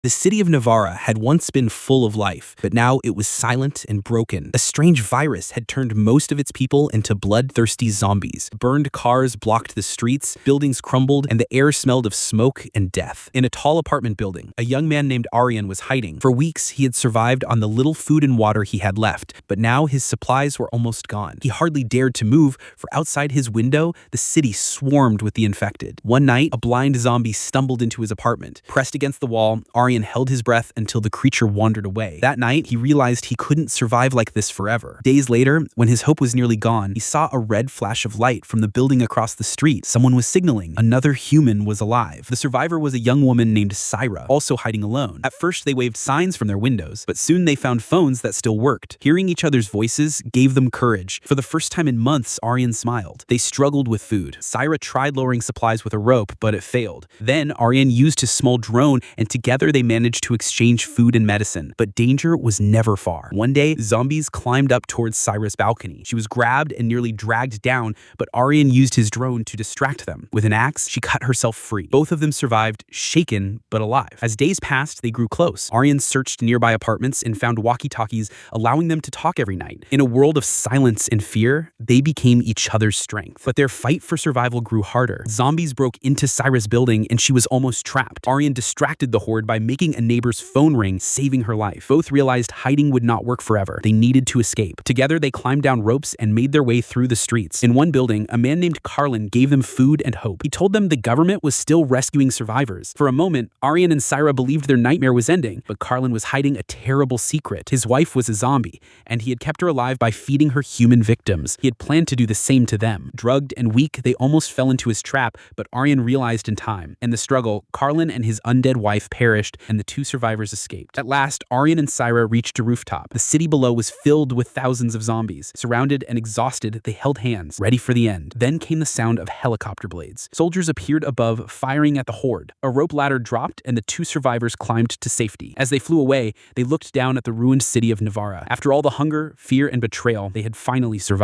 The city of Navara had once been full of life, but now it was silent and broken. A strange virus had turned most of its people into bloodthirsty zombies. Burned cars blocked the streets, buildings crumbled, and the air smelled of smoke and death. In a tall apartment building, a young man named Arian was hiding. For weeks, he had survived on the little food and water he had left, but now his supplies were almost gone. He hardly dared to move, for outside his window, the city swarmed with the infected. One night, a blind zombie stumbled into his apartment. Pressed against the wall, Arian held his breath until the creature wandered away. That night, he realized he couldn't survive like this forever. Days later, when his hope was nearly gone, he saw a red flash of light from the building across the street. Someone was signaling. Another human was alive. The survivor was a young woman named Syra, also hiding alone. At first, they waved signs from their windows, but soon they found phones that still worked. Hearing each other's voices gave them courage. For the first time in months, Arian smiled. They struggled with food. Syra tried lowering supplies with a rope, but it failed. Then, Arian used his small drone, and together they managed to exchange food and medicine. But danger was never far. One day, zombies climbed up towards Syra's balcony. She was grabbed and nearly dragged down, but Arian used his drone to distract them. With an axe, she cut herself free. Both of them survived, shaken but alive. As days passed, they grew close. Arian searched nearby apartments and found walkie-talkies, allowing them to talk every night. In a world of silence and fear, they became each other's strength. But their fight for survival grew harder. Zombies broke into Syra's building and she was almost trapped. Arian distracted the horde by making a neighbor's phone ring, saving her life. Both realized hiding would not work forever. They needed to escape. Together, they climbed down ropes and made their way through the streets. In one building, a man named Carlin gave them food and hope. He told them the government was still rescuing survivors. For a moment, Arian and Syra believed their nightmare was ending, but Carlin was hiding a terrible secret. His wife was a zombie, and he had kept her alive by feeding her human victims. He had planned to do the same to them. Drugged and weak, they almost fell into his trap, but Arian realized in time. In the struggle, Carlin and his undead wife perished, and the two survivors escaped. At last, Arian and Syra reached a rooftop. The city below was filled with thousands of zombies. Surrounded and exhausted, they held hands, ready for the end. Then came the sound of helicopter blades. Soldiers appeared above, firing at the horde. A rope ladder dropped, and the two survivors climbed to safety. As they flew away, they looked down at the ruined city of Navara. After all the hunger, fear, and betrayal, they had finally survived.